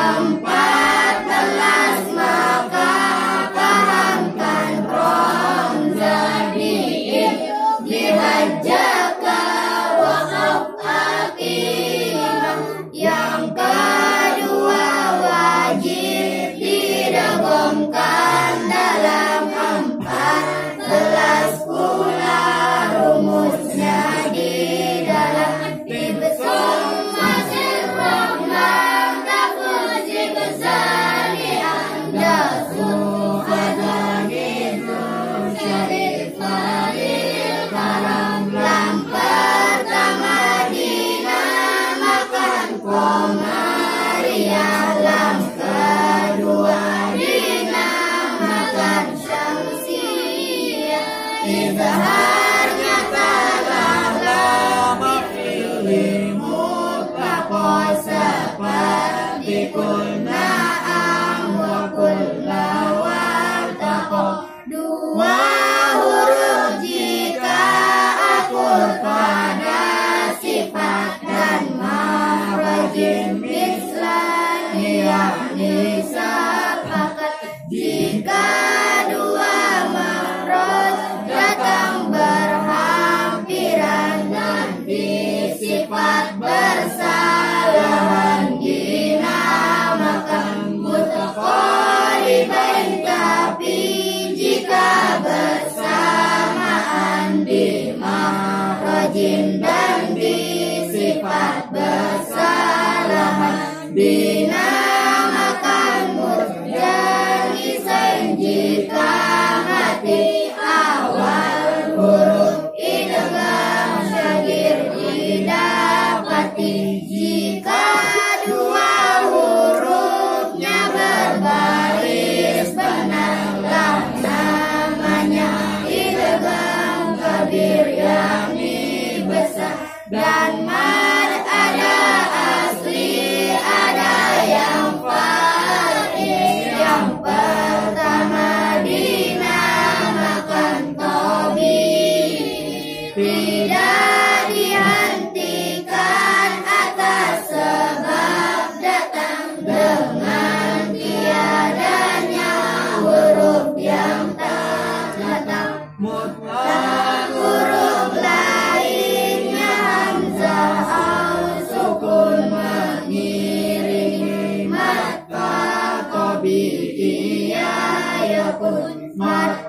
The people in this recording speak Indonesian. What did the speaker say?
14 maka pahamkan rom jadi dihajaka wakaf akimah. Yang kedua wajib didagomkan dalam 14 pula rumusnya di dalam Ibtum Masir Rahman Tafuzi Ghazali Anda Suhadani Syarif Fadil Karam Lam pertama dinamakan Komariah, lam kedua dinamakan Syamsiyah. Izharnya kalah lama fi'limu takoh seperti kulna'am wa kullawar takoh. Dua huruf jika akur pada sifat dan mawajib mislan yakni sepakat. Jika dua mafrad datang berhampiran nanti sifat bersalahan dinamakan mutaqaribain. Tapi jika bersamaan di makhrajin dan di sifat bersalahan dinamakan murjanisain. Jika mati awal huruf idgham syagir didapati. Jika dua hurufnya berbaris benarlah namanya idgham kabir yakni besar. Dan mad ada asli ada yang far'i. Yang pertama dinamakan tabi'i, tidak dihentikan atas sebab datang dengan tiadanya huruf yang terletak mutlak. Huruf lainnya hamzah au sukun mengiringi mad tabi'i yakun mad